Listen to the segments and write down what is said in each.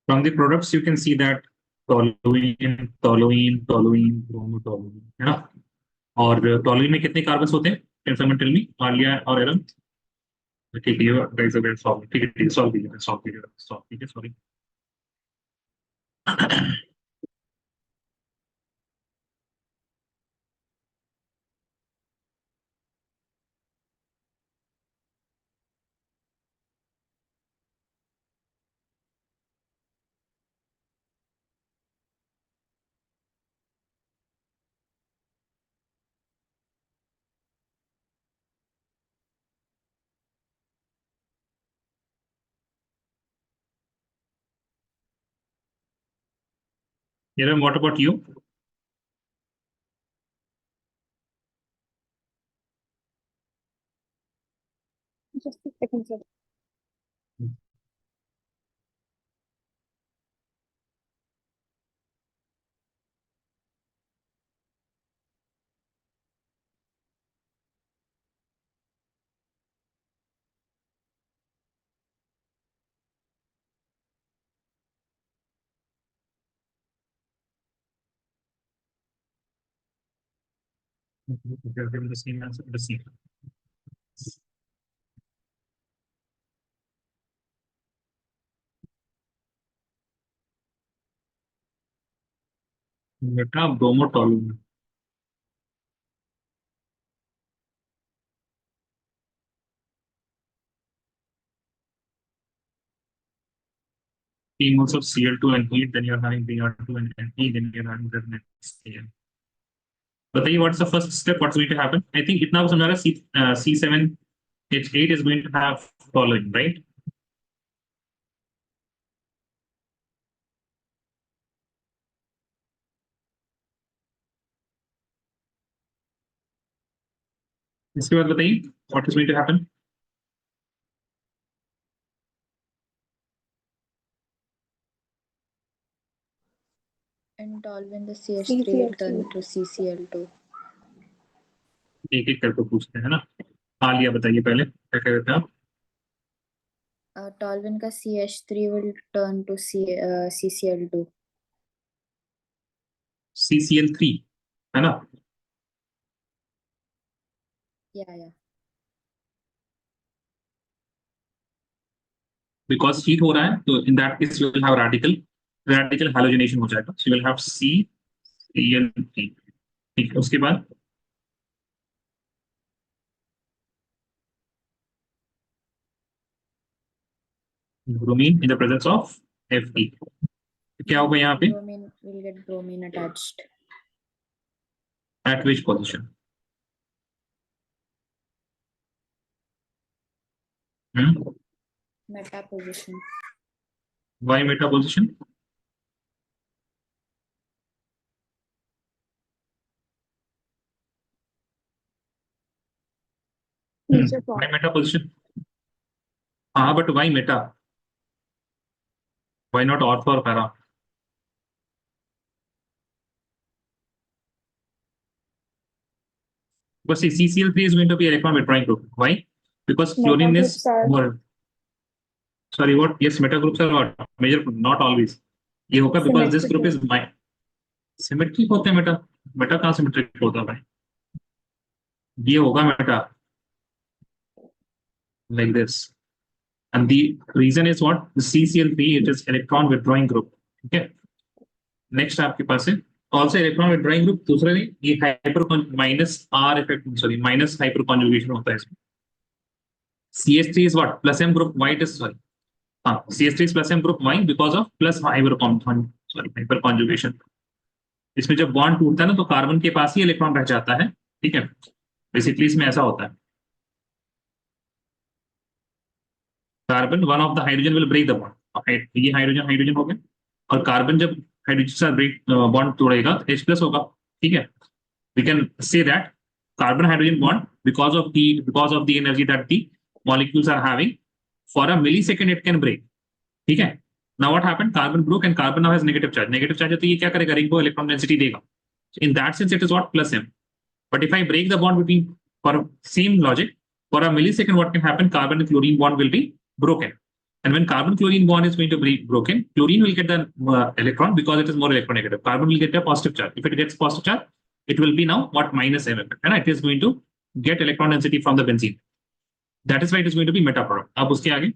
From the products, you can see that toluene, bromotoluene, है ना? और toluene में कितने कार्बन्स होते हैं? Can someone tell me? Alia और एरन? ठीक है, ये guys are very solve. ठीक है, solve कीजिए, sorry. Eran, what about you? Just a second, sir. They're given the same answer, the same. बेटा ब्रोमोटोलुइन. P moles of Cl2 and heat, then you're having Br2 and Ne, then you're having the next Cl. बताइए what's the first step? What's going to happen? I think इतना आपको समझ आ रहा है. C7H8 is going to have toluene, right? इसके बाद बताइए what is going to happen? And toluene, the CH3 will turn to CCl2. एक एक करके पूछते हैं ना. आलिया बताइए पहले क्या कह रहे थे आप? Toluene का CH3 will turn to CCl2. CCl3 है ना? Yeah. Because heat हो रहा है तो in that case you will have radical halogenation हो जाएगा. So you will have CCl3. ठीक है, उसके बाद bromine in the presence of Fe. क्या होगा यहाँ पे? Bromine will get bromine attached. At which position? Meta position. Why meta position? Why meta position? But why meta? Why not ortho or para? Because CCl3 is going to be electron withdrawing group. Why? Because fluorine is more. Sorry, what? Yes, meta groups are what? Major, not always. ये होगा because this group is symmetric होते हैं meta. Meta कहाँ symmetric होता है भाई? ये होगा meta like this. And the reason is what? The CCl3, it is electron withdrawing group. Okay. Next आपके पास है also electron withdrawing group. दूसरा नहीं, ये minus R effect, sorry, minus hyperconjugation होता है इसमें. CH3 is what? Plus M group. Why it is, sorry. CH3 is plus M group. Why? Because of plus hyperconjugation. इसमें जब बॉन्ड टूटता है ना तो कार्बन के पास ही इलेक्ट्रॉन रह जाता है. ठीक है, बेसिकली इसमें ऐसा होता है. Carbon one of the hydrogen will break the bond. ये हाइड्रोजन हो गया और कार्बन जब हाइड्रोजन से ब्रेक बॉन्ड तोड़ेगा तो H+ होगा. ठीक है, we can say that carbon hydrogen bond because of the energy that the molecules are having, for a millisecond it can break. ठीक है, now what happened? Carbon broke and carbon now has negative charge. Negative charge है तो ये क्या करेगा? Ring को electron density देगा. So in that sense it is what? Plus M. But if I break the bond between, for same logic, For a millisecond, what can happen? Carbon and chlorine bond will be broken. And when carbon-chlorine bond is going to be broken, chlorine will get the electron because it is more electronegative. Carbon will get a positive charge. If it gets positive charge, it will be now what? Minus MM. And it is going to get electron density from the benzene. That is why it is going to be meta product. अब उसके आगे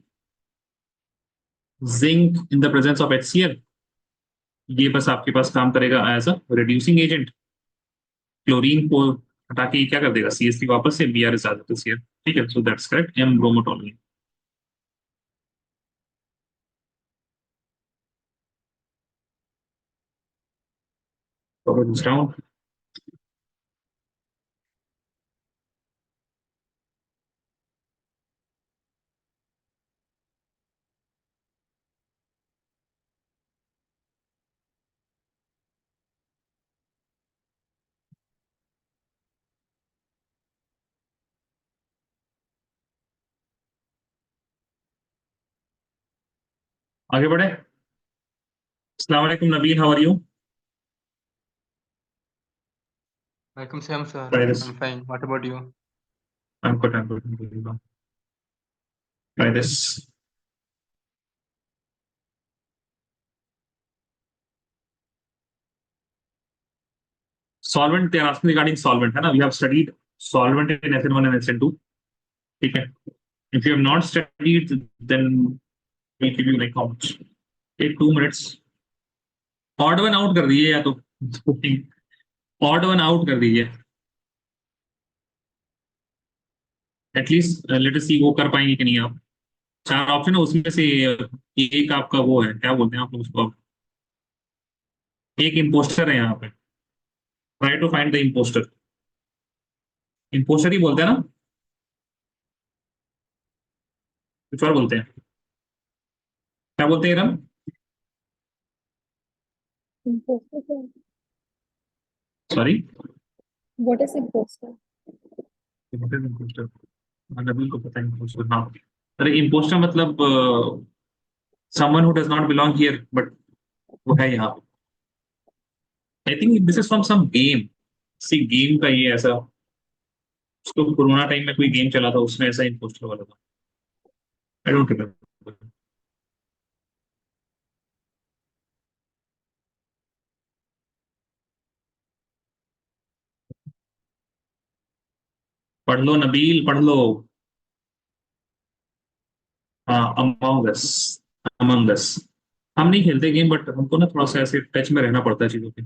zinc in the presence of HCl, ये बस आपके पास काम करेगा as a reducing agent. Chlorine को हटा के क्या कर देगा? CH3 वापस से Br is added to Cl. ठीक है, so that's correct. M bromotoline. Cover this down. आगे बढ़े. अस्सलाम वालेकुम Nabeel, how are you? Welcome, Sam, sir. Try this. I'm fine. What about you? I'm good. I'm good. Try this. Solvent, they are asking regarding solvent, है ना? We have studied solvent in SN1 and SN2. ठीक है. If you have not studied, then we'll give you like how much? Take 2 minutes. Odd one out कर दीजिए या तो odd one out कर दीजिए. एटलीस्ट लेट अस सी वो कर पाएंगे कि नहीं आप. 4 ऑप्शन है उसमें से एक आपका वो है, क्या बोलते हैं आप लोग उसको? एक इम्पोस्टर है यहाँ पे. Try to find the impostor. Impostor ही बोलते हैं ना? कुछ और बोलते हैं? क्या बोलते हैं Iram? Imposter, sir. Sorry, What is imposter? Imposter. Nabeel को पता है इम्पोस्टर. हाँ, अरे इम्पोस्टर मतलब someone who does not belong here but वो है यहाँ. I think this is from some game. See game का ये ऐसा, उसको कोरोना टाइम में कोई गेम चला था उसमें ऐसा इम्पोस्टर वाला था. I don't remember. पढ़ लो नबील, पढ़ लो. हाँ, अमंग अस. अमंग अस. हम नहीं खेलते गेम बट हमको ना थोड़ा सा ऐसे टच में रहना पड़ता है चीजों के.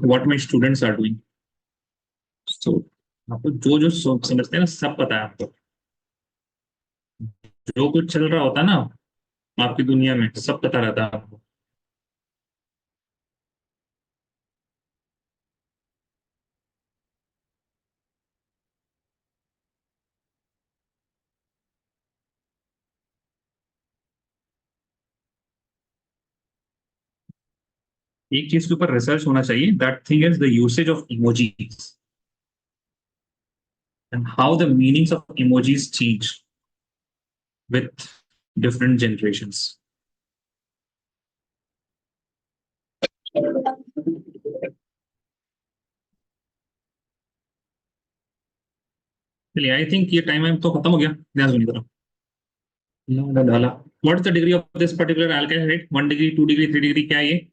What my students are doing. So आपको जो जो समझते हैं ना सब पता है आपको. जो कुछ चल रहा होता है ना आपकी दुनिया में सब पता रहता है आपको. एक चीज के ऊपर रिसर्च होना चाहिए. That thing is the usage of emojis and how the meanings of emojis change with different generations. चलिए, आई थिंक ये टाइम तो खत्म हो गया. ध्यान सुनिए जरा. What is the degree of this particular alkyl halide? 1 degree, 2 degree, 3 degree, क्या है ये?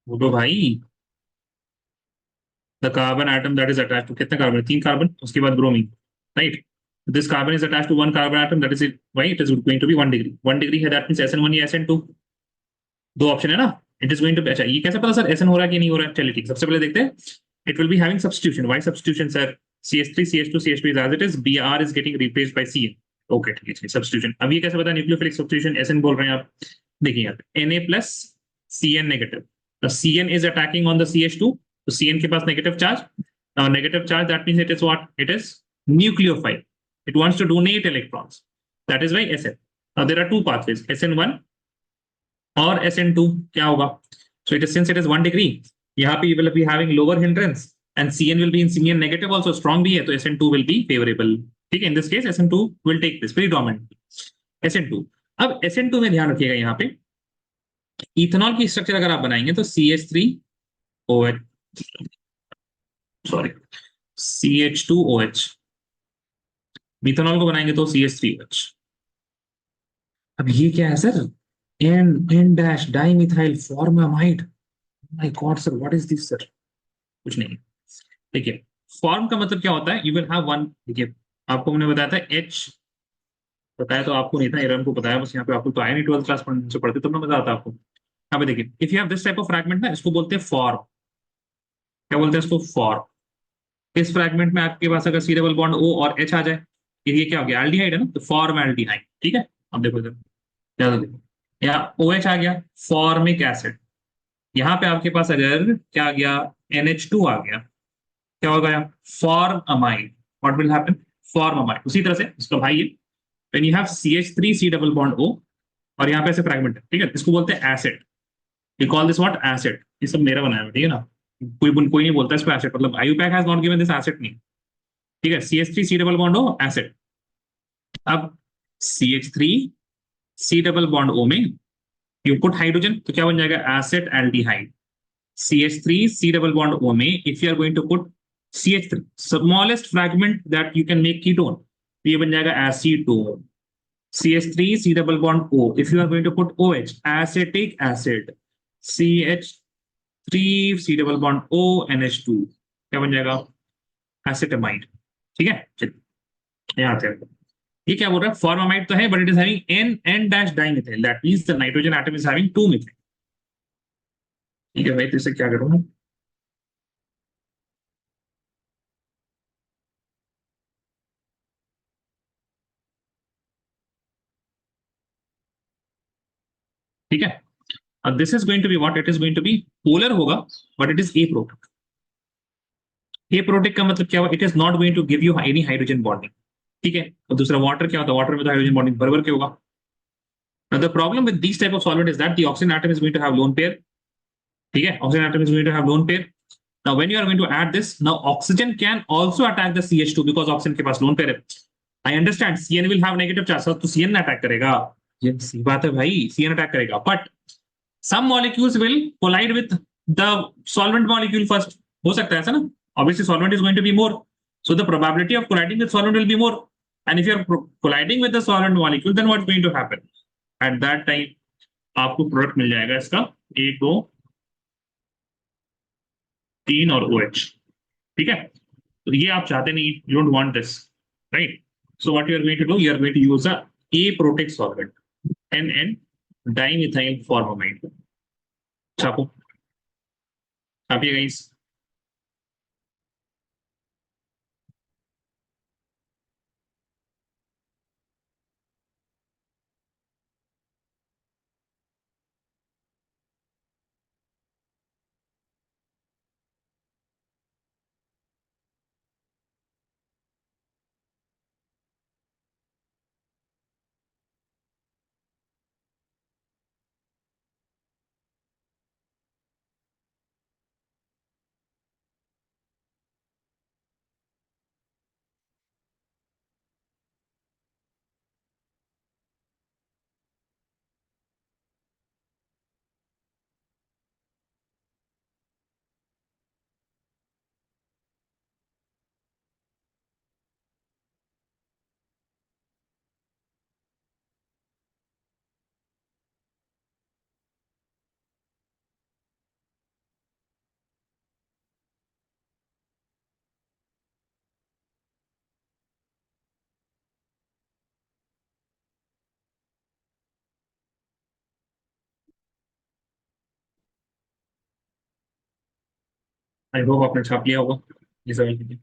वो तो भाई the carbon atom that is attached to, कितने कार्बन? 3 कार्बन, उसके बाद bromine, right? This carbon is attached to 1 carbon atom, that is it. Why it is going to be 1 degree. 1 degree है, that means SN1 या SN2. दो option है ना. It is going to be. अच्छा, ये कैसे पता सर SN हो रहा है कि नहीं हो रहा है? चलिए ठीक, सबसे पहले देखते हैं. It will be having substitution. Why substitution, sir? CH3, CH2, CH2 is as it is. Br is getting replaced by Cn. Okay ठीक है, सब्स्टिट्यूशन. अब ये कैसे पता? Nucleophilic substitution. SN बोल रहे हैं आप. देखिए यहाँ पे Na प्लस Cn नेगेटिव. तो Cn is attacking on the CH2. तो Cn के पास negative charge. Now negative charge, that means it is what? It is nucleophile. It wants to donate electrons. That is why SN. Now there are two pathways, SN1 और SN2. क्या होगा? So it is, since it is 1 degree, यहाँ पे you will be having lower hindrance and Cn will be in Cn negative also, strong भी है, तो SN2 will be favorable. ठीक है, in this case SN2 will take this predominantly. SN2. अब SN2 में ध्यान रखिएगा, यहाँ पे इथेनॉल की स्ट्रक्चर अगर आप बनाएंगे तो CH3OH सॉरी, CH2OH। मिथेनॉल को बनाएंगे तो CH3OH। अब ये क्या है सर? N dash dimethyl formamide. My god sir, what is this sir? कुछ नहीं। देखिए, फॉर्म का मतलब क्या होता है? You will have one. देखिए, आपको मैंने बताया था एच, बताया तो आपको नहीं था, एरन को बताया, बस यहाँ पे आपको तो आया नहीं, 12th क्लास से पढ़ते तब मैं बताता आपको। यहाँ पे देखिए, if you have this type of fragment ना, इसको बोलते हैं फॉर्म। क्या बोलते हैं इसको? फॉर्म। इस फ्रैगमेंट में आपके पास अगर सी डबल बॉन्ड ओ और एच आ जाए, ये क्या हो गया? एल्डिहाइड है ना, तो फॉर्म एल्डिहाइड। ठीक है, अब देखो इधर, ज्यादा देखो, यहाँ ओ एच आ गया, फॉर्मिक एसिड। यहाँ पे आपके पास अगर क्या आ गया? NH2 आ गया, क्या होगा यहाँ? Form amide. What will happen? Form amide. उसी तरह से इसका भाई है, when you have CH3 C double bond O, और यहाँ पे ऐसे फ्रैगमेंट है, ठीक है, इसको बोलते हैं acid. We call this what? Acid. ये सब मेरा बनाया है, ठीक है ना, कोई नहीं बोलता इसको एसिड, मतलब IUPAC has not given this acid नहीं। ठीक है, CH3 C double bond O, acid. अब CH3 C double bond O में यू पुट हाइड्रोजन, तो क्या बन जाएगा? Acid aldehyde. CH3 C double bond O में if you are going to put CH3, smallest fragment that you can make ketone, तो ये बन जाएगा acetone. CH3 C double bond O. If you are going to put OH, acetic acid. CH3 C double bond O NH2, क्या बन जाएगा? Acetamide. ठीक है, चलिए यहाँ आते हैं। ये क्या बोल रहा है? फॉर्मामाइड तो है, but it is having an dash dimethyl, that means the nitrogen atom is having 2 methyl. ठीक है भाई, तो इसे क्या करूंगा? ठीक है, अब this is going to be what? It is going to be polar होगा, but it is aprotic. Aprotic का मतलब क्या हुआ? It is not going to give you any hydrogen bonding. ठीक है, और दूसरा वाटर क्या होता है? वाटर में तो हाइड्रोजन बॉन्डिंग बराबर क्या होगा? Now the problem with these type of solvent is that the oxygen atom is going to have lone pair. ठीक है, oxygen atom is going to have lone pair. Now when you are going to add this, now oxygen can also attack the CH2 because oxygen के पास lone pair है. I understand CN will have negative charge, तो CN attack करेगा, ये सी बात है भाई, CN attack करेगा, but some molecules will collide with the solvent molecule first. हो सकता है ऐसा ना? Obviously solvent is going to be more, so the probability of colliding with solvent will be more. And if you are colliding with the solvent molecule, then what's going to happen? At that time आपको product मिल जाएगा इसका 1 2 3 और OH। ठीक है, तो ये आप चाहते नहीं, you don't want this, right? So what you are going to do, you are going to use a aprotic solvent, NN dimethyl formamide. छापो, छापिए गाइस। आई होप आपने छाप लिया होगा ये सवाल।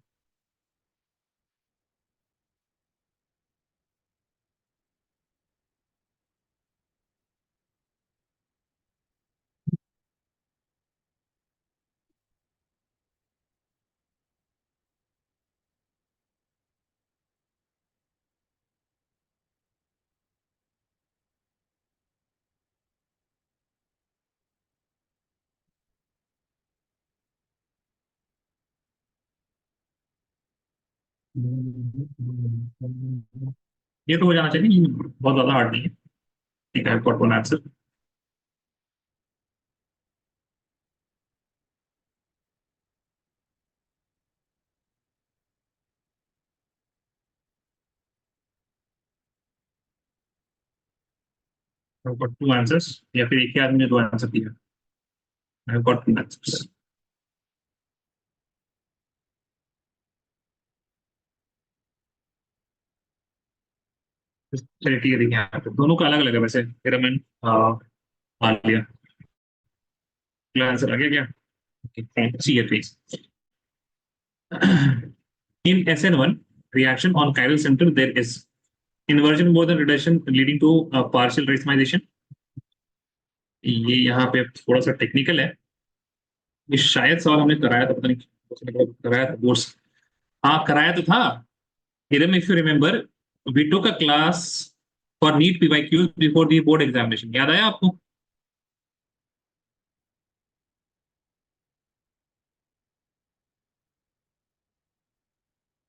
ये तो हो जाना चाहिए, बहुत ज्यादा हार्ड नहीं है। ठीक है, got one answer. I've got two answers. या फिर एक ही आदमी ने दो आंसर दिया. I've got two answers. चलिए ठीक है, देखिए यहाँ पे दोनों का अलग अलग है वैसे. फिर मैंने मान लिया. अगला आंसर आ गया क्या? सी है please. In SN1 reaction on chiral center there is inversion more than reduction leading to partial racemization. ये यहाँ पे थोड़ा सा टेक्निकल है. ये शायद सवाल हमने कराया था, पता नहीं उसने कराया था बोर्ड. हाँ कराया तो था. Hiram, if you remember, we took a class for NEET PYQs before the board examination. याद आया आपको?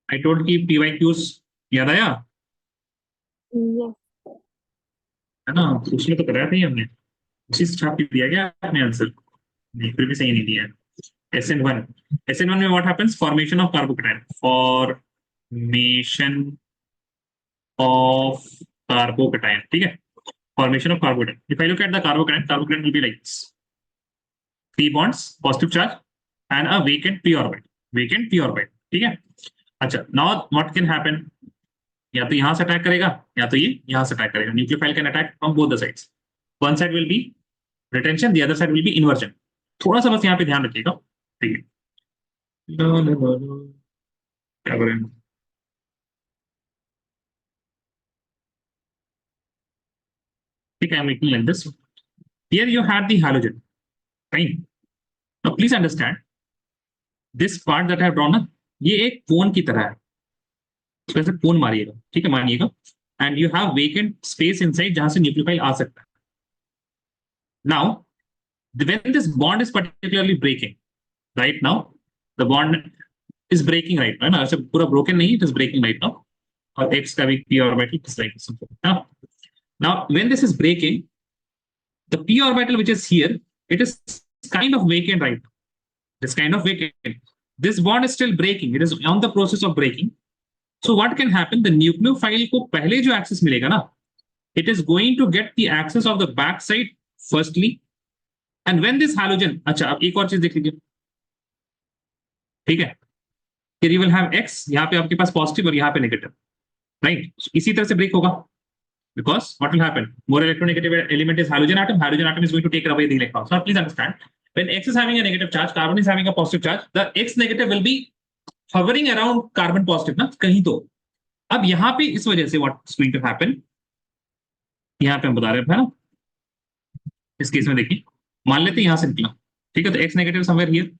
I told कि PYQs याद आया Yes. है ना? उसमें तो कराया था ही हमने. उसी से छाप के दिया गया आपने आंसर. नहीं, फिर भी सही नहीं दिया. SN1. SN1 में what happens? Formation of carbocation. Formation of carbocation. ठीक है? Formation of carbocation. If I look at the carbocation will be like this. 3 bonds, positive charge, and a vacant p orbit. Vacant p orbit. ठीक है? अच्छा, now what can happen? या तो यहां से attack करेगा या तो ये यहां से अटैक करेगा. Nucleophile can attack from both the sides. One side will be retention, the other side will be inversion. थोड़ा सा बस यहाँ पे ध्यान रखिएगा. ठीक है, क्या करें? ठीक है, I'm making like this. Here you had the halogen, right? Now please understand this part that I have drawn. ये एक कोन की तरह है. वैसे कोन मारिएगा, ठीक है, मानिएगा. And you have vacant space inside जहां से न्यूक्लियोफाइल आ सकता है. Now when this bond is particularly breaking right now, the bond is breaking right now, है ना? ऐसे पूरा broken नहीं, it is breaking right now. और X का भी p orbital is like something. Now when this is breaking, the p orbital which is here, it is kind of vacant right now. It's kind of vacant. This bond is still breaking. It is on the process of breaking. So what can happen? The nucleophile को पहले जो access मिलेगा ना, it is going to get the access of the back side firstly. And when this halogen, अच्छा अब एक और चीज देख लीजिए, ठीक है? Here you will have X, यहाँ पे आपके पास पॉजिटिव और यहाँ पे नेगेटिव, राइट? इसी तरह से ब्रेक होगा. Because what will happen? More electronegative element is halogen atom. Halogen atom is going to take away the electrons. Now please understand, when X is having a negative charge, carbon is having a positive charge, the X negative will be hovering around carbon positive ना कहीं तो. अब यहाँ पे इस वजह से what's going to happen? यहाँ पे हम बता रहे हैं ना, इस केस में देखिए, मान लेते हैं यहाँ से निकला, ठीक है, तो X negative somewhere here.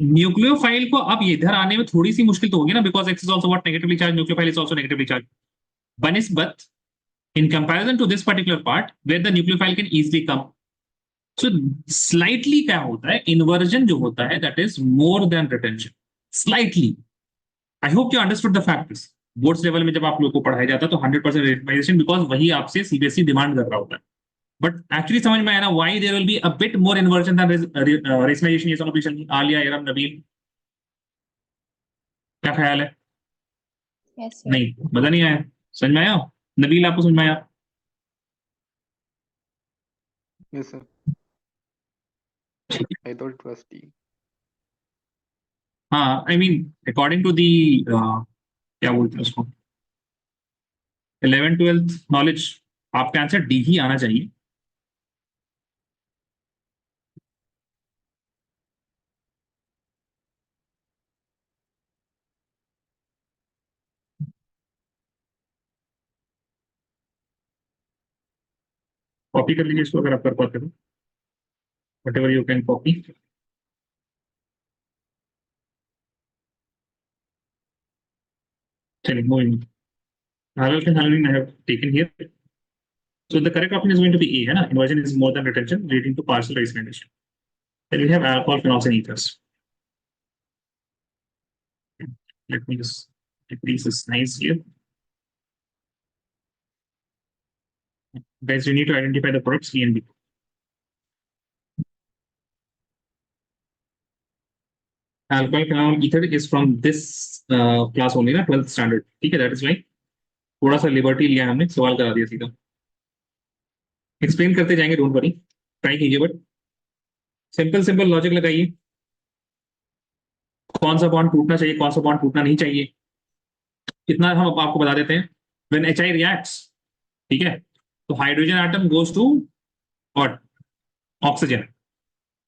Nucleophile को अब इधर आने में थोड़ी सी मुश्किल तो होगी ना, because X is also what negatively charge, nucleophile is also negatively charge. बनस्बत in comparison to this particular part where the nucleophile can easily come, so slightly क्या होता है, inversion जो होता है, that is more than retention slightly. I hope you understood the factors. Boards level में जब आप लोगों को पढ़ाया जाता है तो 100% रेटमाइजेशन, बिकॉज वही आपसे सीबीएसई डिमांड कर रहा होता है. बट एक्चुअली समझ में आया ना why there will be a bit more inversion than racemisation. ये सब क्वेश्चन आलिया, इरम, नबील, क्या ख्याल है? Yes, sir. नहीं, मजा नहीं आया? समझ में आया? नबील, आपको समझ में आया? Yes, sir. I thought it was D. हाँ, I mean according to the क्या बोलते हैं उसको, 11th-12th नॉलेज, आपका आंसर डी ही आना चाहिए. कॉपी कर लीजिए इसको अगर आप कर पाते हो, whatever you can copy. चलिए, moving on. Halogen, halogen I have taken here. So the correct option is going to be A, है ना? Inversion is more than retention, leading to partial racemization. Then we have alcohol, phenols, and ethers. Let me just decrease this nice here. Guys, you need to identify the products A and B. Alcohol, phenol, ether is from this class only ना, 12th standard. ठीक है, that is why थोड़ा सा liberty लिया हमने, सवाल करा दिया सीधा. एक्सप्लेन करते जाएंगे, डोंट वरी, ट्राई कीजिए, बट सिंपल सिंपल लॉजिक लगाइए, कौन सा बॉन्ड टूटना चाहिए, कौन सा बॉन्ड टूटना नहीं चाहिए, कितना हम आपको बता देते हैं। व्हेन एच आई रिएक्ट्स, ठीक है, तो hydrogen atom goes to what, oxygen,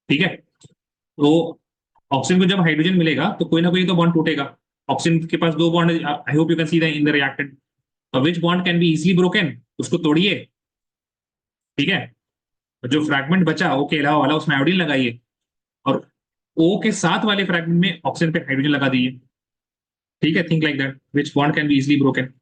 ठीक है। तो ऑक्सीजन को जब हाइड्रोजन मिलेगा तो कोई ना कोई तो बॉन्ड टूटेगा। ऑक्सीजन के पास दो bond, I hope you can see the in the reactant, which bond can be easily broken, उसको तोड़िए, ठीक है। जो फ्रैगमेंट बचा ओ के अलावा वाला, उसमें आयोडीन लगाइए, और ओ के साथ वाले फ्रैगमेंट में ऑक्सीजन पे हाइड्रोजन लगा दीजिए, ठीक है। Think like that, which bond can be easily broken.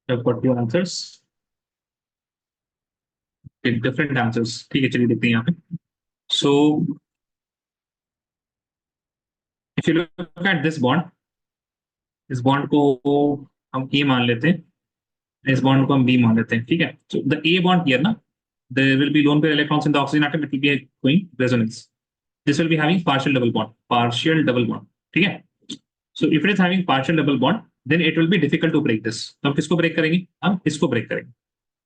What your answers? Different answers, ठीक है, चलिए देखते हैं यहाँ पे। So if you look at this bond, इस बॉन्ड को हम ए मान लेते हैं, इस बॉन्ड को हम बी मान लेते हैं, ठीक है। So the a bond here ना, there will be lone pair electrons in the oxygen atom, it will be going resonance, this will be having partial double bond, partial double bond, ठीक है। so if it is having partial double bond, then it will be difficult to break this, तो हम किसको break करेंगे, हम इसको break करेंगे।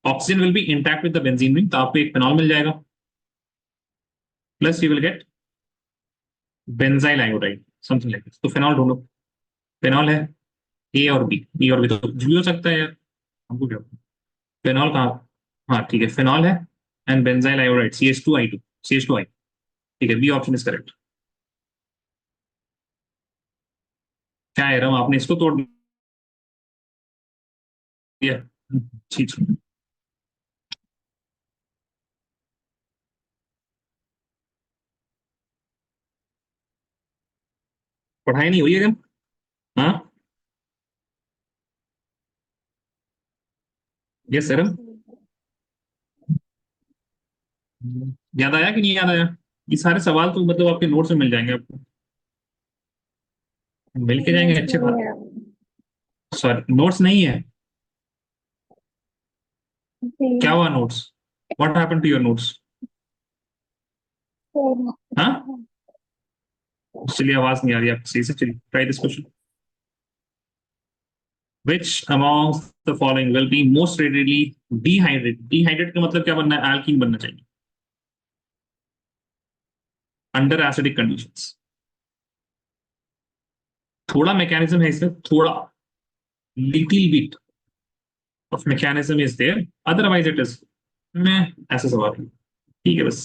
Oxygen will be intact with the benzene ring, तो आपको एक फेनॉल मिल जाएगा, plus you will get benzyl iodide, something like this. तो फेनॉल ढूंढो, फेनॉल है ए और बी, बी और बी तो कुछ भी हो सकता है यार, हमको क्या, फेनॉल कहाँ, हाँ ठीक है, फेनॉल है and benzyl iodide, CH2I2, CH2I, ठीक है, बी ऑप्शन इज करेक्ट। क्या है रम, आपने इसको तोड़ दिया, ठीक है। पढ़ाई नहीं हुई है रम, हाँ, यस सर। याद आया कि नहीं याद आया, ये सारे सवाल तो मतलब आपके नोट्स में मिल जाएंगे आपको, मिल के जाएंगे, अच्छे बात। सॉरी नोट्स नहीं है, क्या हुआ notes, what happened to your notes, हाँ, चलिए आवाज नहीं आ रही आपको सही से, चलिए try this question. Which amongst the following will be most readily dehydrated? Dehydrated का मतलब क्या बनना है, alkene बनना चाहिए under acidic conditions। थोड़ा मैकेनिज्म है इसमें, थोड़ा little bit of mechanism is there, otherwise it is मैं ऐसा सवाल है, ठीक है बस।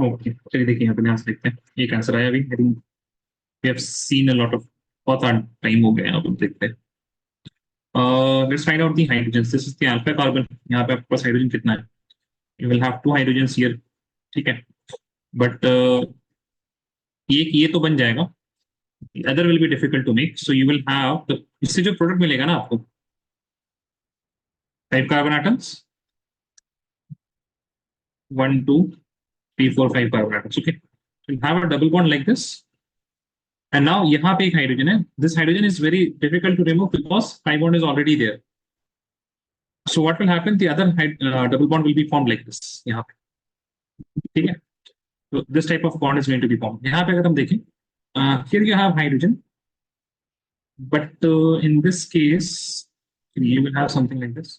ओके, चलिए देखिए यहाँ पे ध्यान से देखते हैं, एक आंसर आया अभी। We have seen a lot of, बहुत टाइम हो गया, अब देखते हैं। Let's find out the hydrogen. This is the alpha carbon. यहाँ पे आपके पास हाइड्रोजन कितना है? You will have 2 hydrogens here, ठीक है। बट ये तो बन जाएगा, other will be difficult to make, so you will have, इससे जो प्रोडक्ट मिलेगा ना आपको, 5 carbon atoms, 1 2 3 4 5 carbon atoms, okay. So you have a double bond like this, and now यहाँ पे एक हाइड्रोजन है. This hydrogen is very difficult to remove because pi bond is already there. So what will happen? The other double bond will be formed like this यहाँ पे, ठीक है. So this type of bond is going to be formed. यहाँ पे अगर हम देखें, here you have hydrogen, but in this case you will have something like this.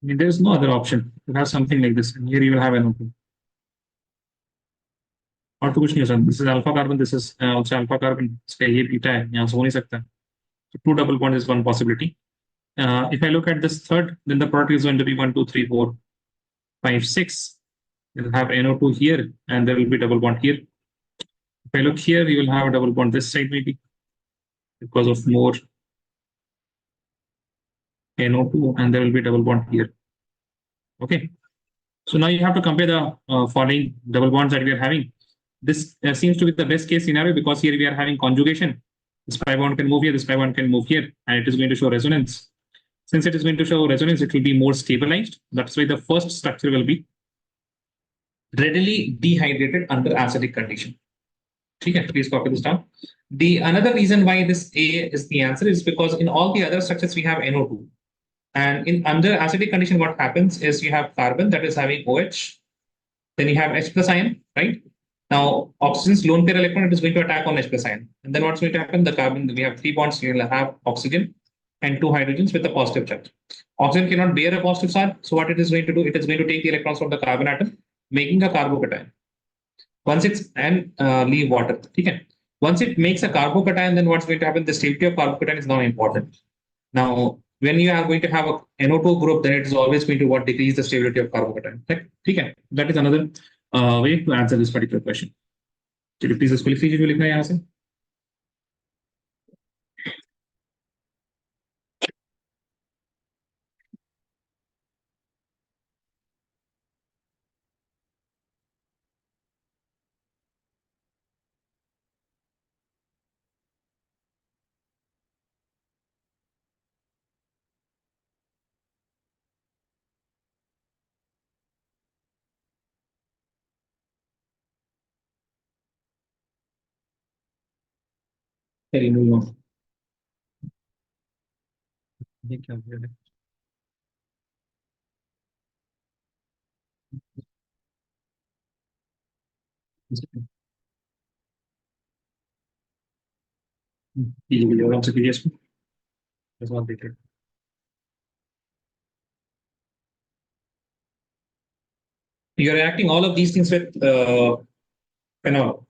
I mean, there is no other option. You have something like this, and here you will have NO2. और तो कुछ नहीं हो सकता. This is alpha carbon, this is also alpha carbon. इसका ये beta है, यहाँ से हो नहीं सकता. So 2 double bonds is one possibility. If I look at this third, then the product is going to be 1 2 3 4 5 6. You'll have NO2 here, and there will be double bond here. If I look here, you will have a double bond this side maybe because of more NO2, and there will be double bond here. Okay. So now you have to compare the following double bonds that we are having. This seems to be the best case scenario because here we are having conjugation. This pi bond can move here, this pi bond can move here, and it is going to show resonance. Since it is going to show resonance, it will be more stabilized. That's why the first structure will be readily dehydrated under acidic condition. Okay, please copy this down. The another reason why this A is the answer is because in all the other structures we have NO2. And in under acidic condition, what happens is you have carbon that is having OH, then you have H plus ion, right? Now, oxygen's lone pair electron, it is going to attack on H plus ion. And then what's going to happen? The carbon, we have 3 bonds, you will have oxygen and 2 hydrogens with a positive charge. Oxygen cannot bear a positive charge, so what it is going to do? It is going to take the electrons from the carbon atom, making a carbocation. Once it's and leave water, okay? Once it makes a carbocation, then what's going to happen? The stability of carbocation is now important. Now, when you are going to have a NO2 group, then it is always going to what decrease the stability of carbocation. Okay? That is another way to answer this particular question. चलिए please इसको लिख लीजिए जो लिखना है यहाँ से. चलिए मूव ऑन. ये क्या हो गया? कीजिए कीजिए आराम से कीजिए इसको. बस बात देखिए. You are reacting all of these things with phenol.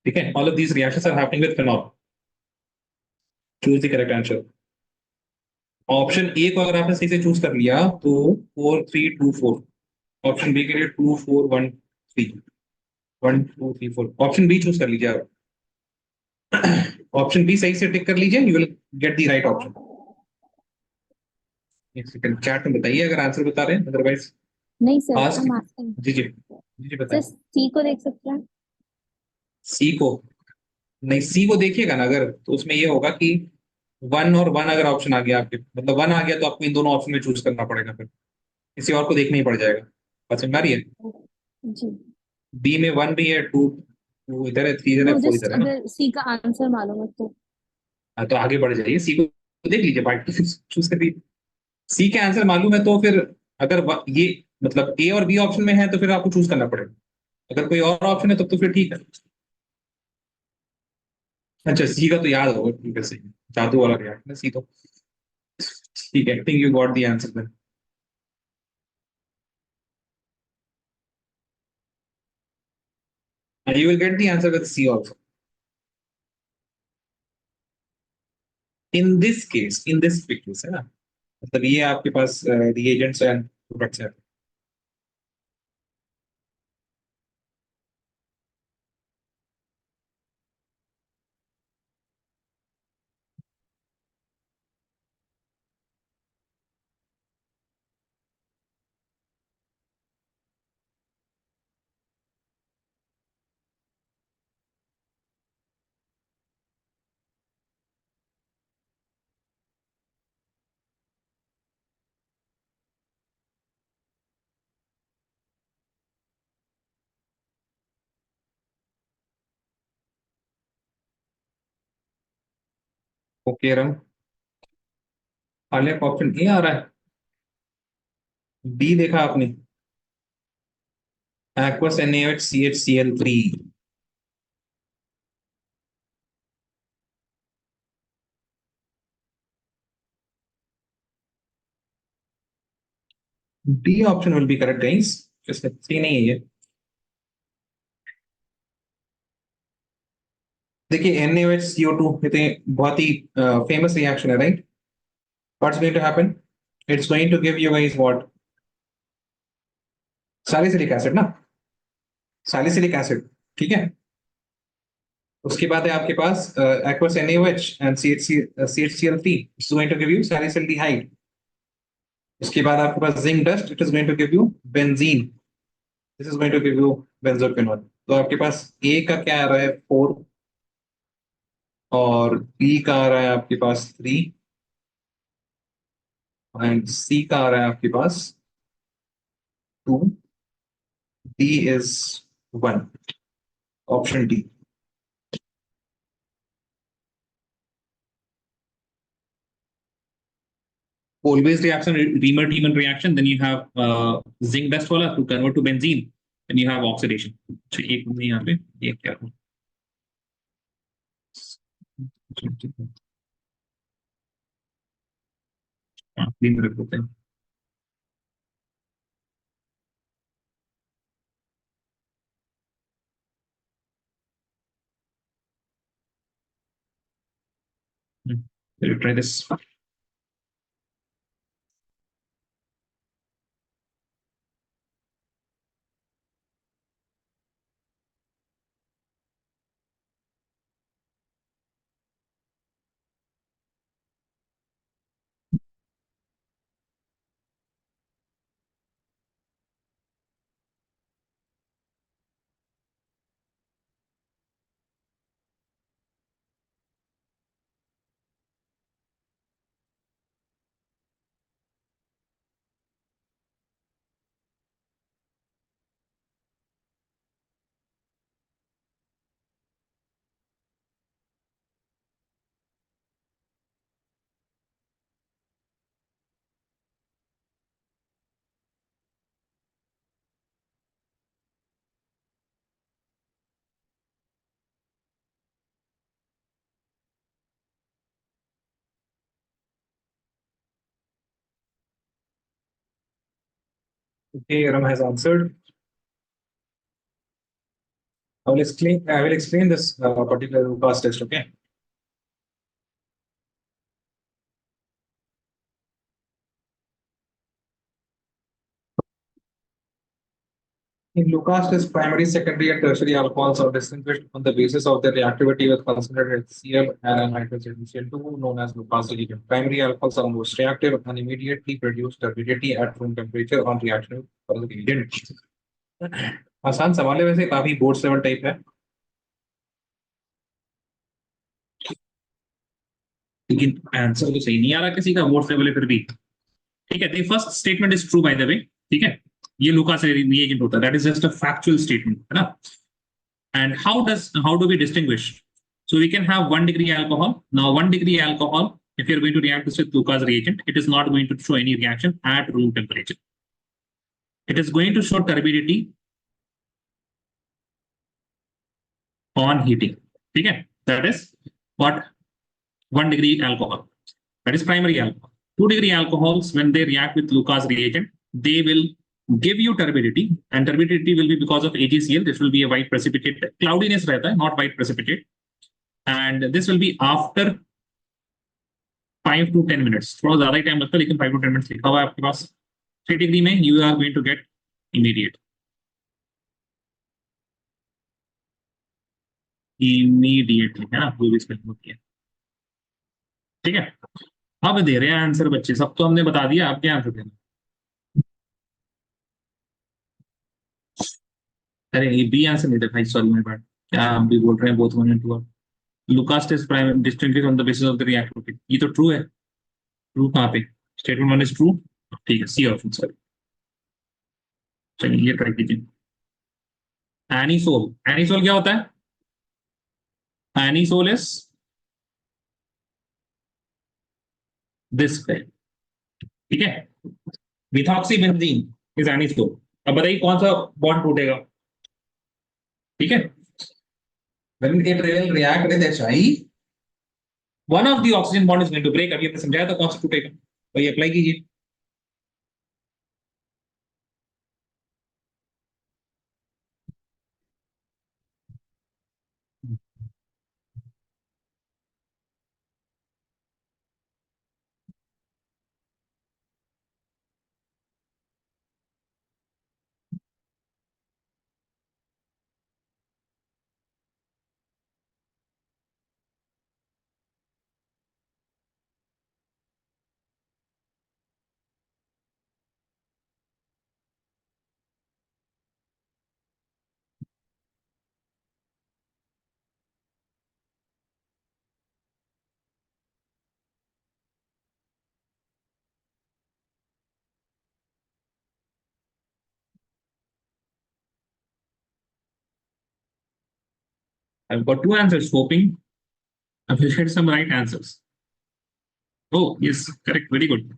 Okay, all of these reactions are happening with phenol. Choose the correct answer. Option A को अगर आपने सही से चूज कर लिया तो 4 3 2 4. ऑप्शन बी के लिए 2 4 1 3 1 2 3 4. ऑप्शन बी चूज कर लीजिए आप. ऑप्शन बी सही से टिक कर लीजिए, you will get the right option. एक सेकंड चैट में बताइए अगर आंसर बता रहे हैं, अदरवाइज नहीं सर, Ask- हम आस्किंग जी जी जी जी सर, बताइए. सी को देख सकते हैं. सी को नहीं, सी को देखिएगा ना अगर, तो उसमें ये होगा कि 1 और 1 अगर ऑप्शन आ गया आपके, मतलब 1 आ गया तो आपको इन दोनों ऑप्शन में चूज करना पड़ेगा, फिर किसी और को देखना ही पड़ जाएगा. बात समझ में आ रही है? जी, बी में 1 भी है, 2 इधर है, 3 इधर है, 4 मुझे इधर है ना. अगर सी का आंसर मालूम है तो. हाँ, तो आगे बढ़ जाइए, सी को देख लीजिए, बाकी चूज कर लीजिए. सी के आंसर मालूम है तो फिर अगर ये मतलब ए और बी ऑप्शन में है तो फिर आपको चूज करना पड़ेगा. अगर कोई और ऑप्शन है तब तो फिर ठीक है. अच्छा, सी का तो याद होगा, ठीक है सही है. जादू वाला रिएक्ट है सी तो. ठीक है, I think you got the answer then. And you will get the answer with C also. In this case, है ना, मतलब ये आपके पास रिएजेंट्स एंड प्रोडक्ट्स है। ओके रम, हालिया का ऑप्शन ए आ रहा है। बी देखा आपने, aqueous NaOH CHCl3। D option will be correct guys, इसमें सी नहीं है ये। देखिए NaOH CO2 ये तो बहुत ही फेमस रिएक्शन है, right? What's going to happen? It's going to give you guys what? Salicylic acid ना, सैलिसिलिक एसिड, ठीक है। उसके बाद है आपके पास aqueous NaOH and CHCl3, it's going to give you salicylaldehyde. उसके बाद आपके पास zinc dust, it is going to give you benzene, this is going to give you benzoquinone. तो आपके पास ए का क्या आ रहा है 4, और बी का आ रहा है आपके पास 3, एंड सी का आ रहा है आपके पास 2, D is 1, option D. Always reaction, Riemann-Riemann reaction, then you have zinc dust वाला to convert to benzene, then you have oxidation। तो एक हमने यहाँ पे ये क्या हो, clean रख देते हैं। We'll try this। Okay, Ram has answered. I will explain this particular Lucas test, okay? In Lucas test, primary, secondary, and tertiary alcohols are distinguished on the basis of their reactivity with concentrated HCl and hydrogen Cl2, known as Lucas reagent. Primary alcohols are most reactive and immediately produce turbidity at room temperature on reaction with the reagent. आसान सवाल है, वैसे काफी board level type है, लेकिन answer तो सही नहीं आ रहा किसी का बोर्ड लेवल है फिर भी। ठीक है, the first statement is true by the way, ठीक है, ये लुकास रिएजेंट होता है, that is just a factual statement, है ना। And how do we distinguish? So we can have 1 degree alcohol. Now 1 degree alcohol, if you're going to react this with Lucas reagent, it is not going to show any reaction at room temperature. It is going to show turbidity on heating. Okay, that is what 1 degree alcohol. That is primary alcohol. 2 degree alcohols, when they react with Lucas reagent, they will give you turbidity, and turbidity will be because of AgCl. This will be a white precipitate. Cloudiness रहता है, not white precipitate. And this will be after 5 to 10 minutes, थोड़ा ज्यादा ही time लगता है, लेकिन 5 to 10 minutes लिखा हुआ है आपके पास। 3 डिग्री में you are going to get immediate, immediately, है ना, जो भी स्पेलिंग होती है। ठीक है, अब दे रहे हैं आंसर बच्चे, सब तो हमने बता दिया, आप क्या आंसर देना। अरे ये बी आंसर नहीं था भाई, सॉरी माय बैड, क्या आप भी बोल रहे हैं, both 1 and 2 Lucas test prime distinguish on the basis of the reactivity, ये तो ट्रू है। ट्रू कहाँ पे, स्टेटमेंट 1 इज ट्रू, ठीक है, सी ऑप्शन सॉरी। चलिए ये ट्राई कीजिए। एनीसोल, एनीसोल क्या होता है, एनीसोल इज दिस पे, ठीक है, मिथॉक्सी बेंजीन इज एनीसोल। अब बताइए कौन सा बॉन्ड टूटेगा, ठीक है, when it will react with HI one of the oxygen bond is going to break, अभी हमने समझाया था कौन सा टूटेगा, तो ये अप्लाई कीजिए। I've got two answers, hoping I will get some right answers. Oh, yes, correct, very good.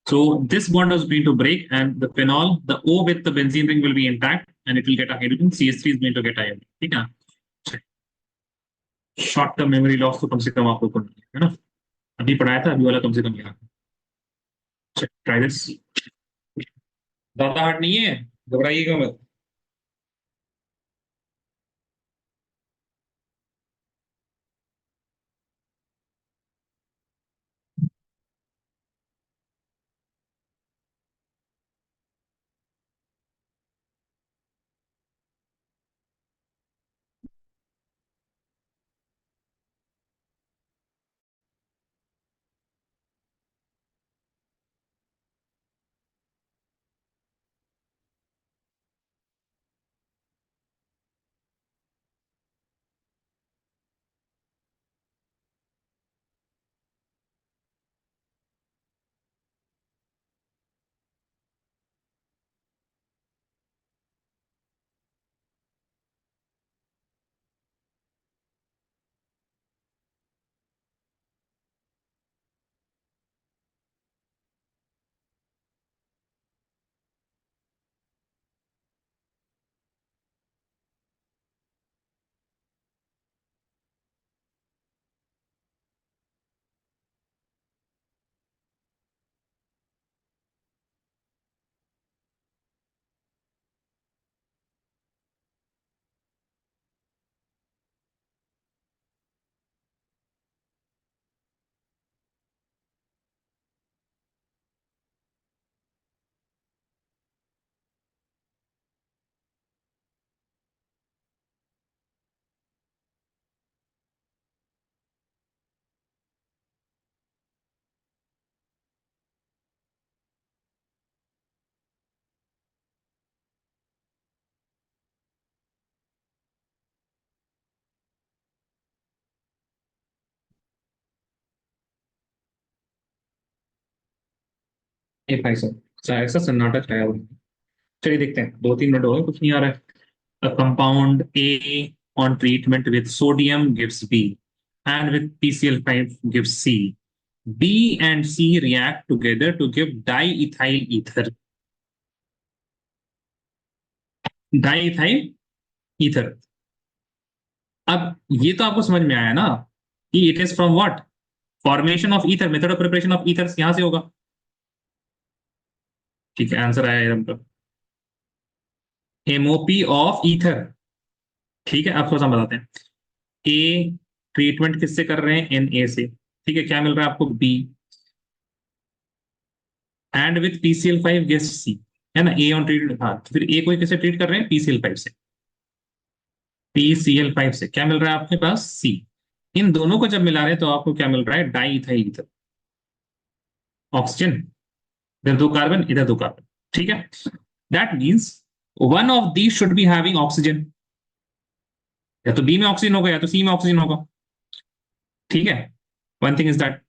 So this bond is going to break, and the phenol, the O with the benzene ring will be intact, and it will get a hydrogen. CH3 is going to get ion. ठीक है, short term memory loss तो कम से कम आप लोग को नहीं है ना, अभी पढ़ाया था, अभी वाला कम से कम याद है। ट्राई दिस, ज्यादा हार्ड नहीं है, घबराइएगा मत। ये भाई साहब ऐसा सन्नाटा छाया हुआ है। चलिए देखते हैं, 2-3 मिनट हो गए, कुछ नहीं आ रहा है। A compound A on treatment with sodium gives B, and with PCl5 gives C. B and C react together to give diethyl ether. Diethyl ether. अब ये तो आपको समझ में आया ना कि it is from what, formation of ether, method of preparation of ether यहां से होगा। ठीक है, आंसर आया एकदम पर, एमओपी ऑफ ईथर। ठीक है, अब थोड़ा सा बताते हैं। ए ट्रीटमेंट किससे कर रहे हैं, एन ए से, ठीक है, क्या मिल रहा है आपको? B. And with PCl5 guess C, है ना? ए ऑन ट्रीट, हाँ, तो फिर ए को कैसे ट्रीट कर रहे हैं? PCl5 से। PCl5 से क्या मिल रहा है आपके पास? सी। इन दोनों को जब मिला रहे हैं तो आपको क्या मिल रहा है? डाई इथाइल ईथर, ऑक्सीजन, इधर दो कार्बन, इधर दो कार्बन। ठीक है, that means one of these should be having oxygen, या तो बी में ऑक्सीजन होगा या तो सी में ऑक्सीजन होगा। ठीक है, वन थिंग इज दैट।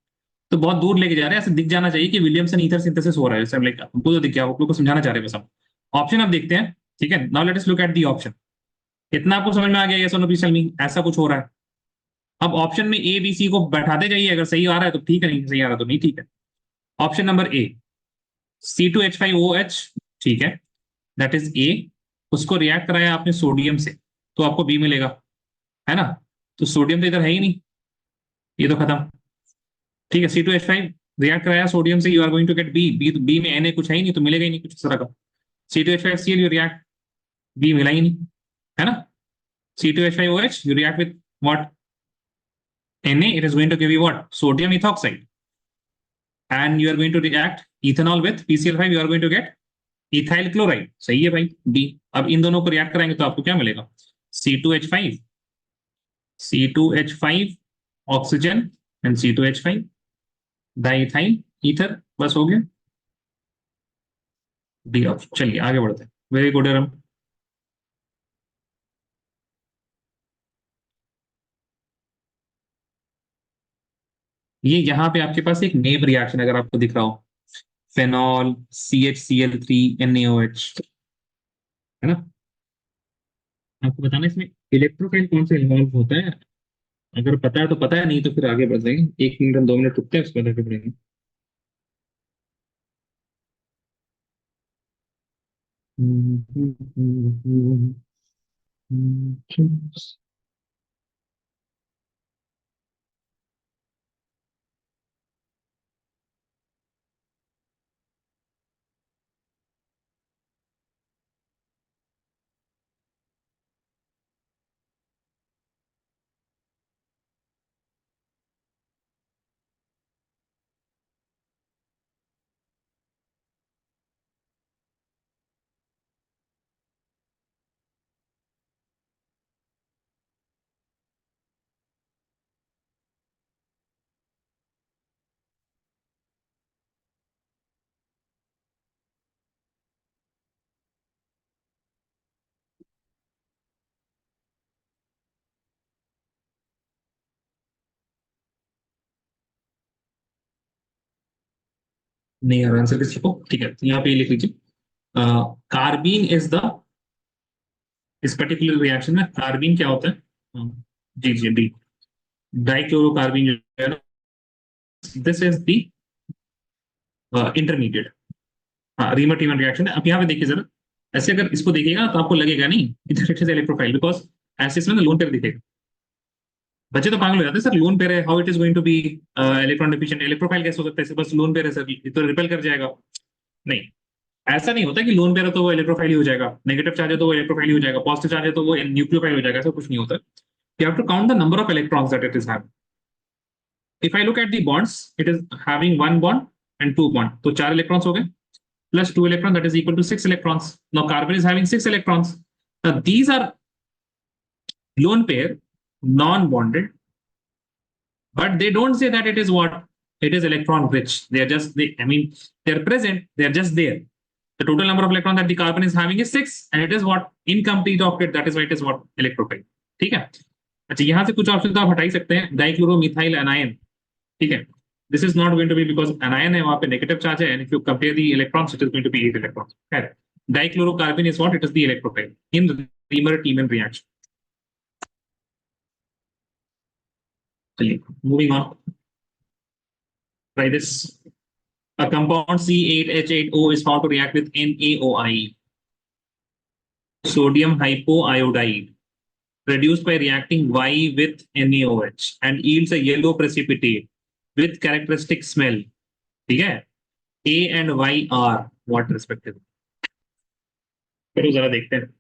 तो बहुत दूर लेके जा रहे हैं, ऐसे दिख जाना चाहिए कि विलियमसन ईथर सिंथेसिस हो रहा है, लाइक हमको तो दिख गया, आप लोग को समझाना चाह रहे हैं बस हम। ऑप्शन अब देखते हैं। ठीक है, now let us look at the option. कितना आपको समझ में आ गया? यस और नो प्लीज टेल मी, ऐसा कुछ हो रहा है। अब ऑप्शन में ए बी सी को बैठाते जाइए, अगर सही आ रहा है तो ठीक है, नहीं सही आ रहा तो नहीं ठीक है। ऑप्शन नंबर ए, C2H5OH, ठीक है, दैट इज ए। उसको रिएक्ट कराया आपने सोडियम से, तो आपको बी मिलेगा, है ना? तो सोडियम तो इधर है ही नहीं, ये तो खत्म। ठीक है, C2H5 रिएक्ट कराया सोडियम से, you are going to get B. B में Na कुछ है ही नहीं, तो मिलेगा ही नहीं कुछ इस तरह का। C2H5Cl यू रिएक्ट, बी मिला ही नहीं, है ना? C2H5OH you react with what? Na, it is going to give you what? Sodium ethoxide. And you are going to react ethanol with PCl5, you are going to get ethyl chloride. सही है भाई, B। अब इन दोनों को react कराएंगे तो आपको क्या मिलेगा? C2H5, C2H5 oxygen and C2H5 diethyl ether, बस हो गया डी ऑप्शन। चलिए आगे बढ़ते हैं। Very good Eram. ये यहाँ पे आपके पास एक नेम रिएक्शन अगर आपको दिख रहा हो, फेनॉल CHCl3NaOH, है ना? आपको बताना इसमें इलेक्ट्रोफाइल कौन सा इन्वॉल्व होता है, अगर पता है तो पता है, नहीं तो फिर आगे बढ़ जाएंगे। 1 मिनट 2 मिनट रुकते हैं, उसके बाद आगे बढ़ेंगे। नहीं आ रहा आंसर किसी को? ठीक है, तो यहाँ पे लिख लीजिए, कार्बीन इज द, इस पर्टिकुलर रिएक्शन में कार्बीन क्या होता है? जी जी, डी, डाइक्लोरोकार्बीन जो है ना, दिस इज द इंटरमीडिएट। हाँ, रीमर टीमर रिएक्शन है। अब यहाँ पे देखिए जरा, ऐसे अगर इसको देखिएगा तो आपको लगेगा नहीं इधर इट इज इलेक्ट्रोफाइल, बिकॉज ऐसे इसमें ना लोन पेयर दिखेगा। बच्चे तो पागल हो जाते हैं, सर लोन पेयर है, how it is going to be electron deficient, electrophile कैसे हो सकता है? बस लोन पेयर है सर, ये तो रिपेल कर जाएगा। नहीं, ऐसा नहीं होता कि लोन पेयर है तो वो इलेक्ट्रोफाइल ही हो जाएगा, नेगेटिव चार्ज है तो वो इलेक्ट्रोफाइल ही हो जाएगा, पॉजिटिव चार्ज है तो वो न्यूक्लियोफाइल हो जाएगा, ऐसा कुछ नहीं होता। You have to count the number of electrons that it is having. If I look at the bonds, it is having 1 bond and 2 bond, तो 4 इलेक्ट्रॉन्स हो गए, plus 2 electrons, that is equal to 6 electrons. Now carbon is having 6 electrons. Now these are lone pair, non-bonded, but they don't say that it is what? It is electron rich. They are just, I mean, they're present, they're just there. The total number of electrons that the carbon is having is 6, and it is what? Incomplete octet. That is why it is what? Electrophile. ठीक है? अच्छा, यहाँ से कुछ option तो आप हटा ही सकते हैं, डाइक्लोरोमिथाइल एनायन। ठीक है, this is not going to be because anion है, वहां पे negative charge है, and if you compare the electrons, it is going to be 8 electrons. Okay. Dichlorocarbon is what? It is the electrophile in the Reamer-Tiemann reaction. चलिए, moving on. Try this. A compound C8H8O is found to react with NaOI, sodium hypoiodide, produced by reacting Y with NaOH, and yields a yellow precipitate with characteristic smell. ठीक है, A and Y are what respectively? चलो जरा देखते हैं।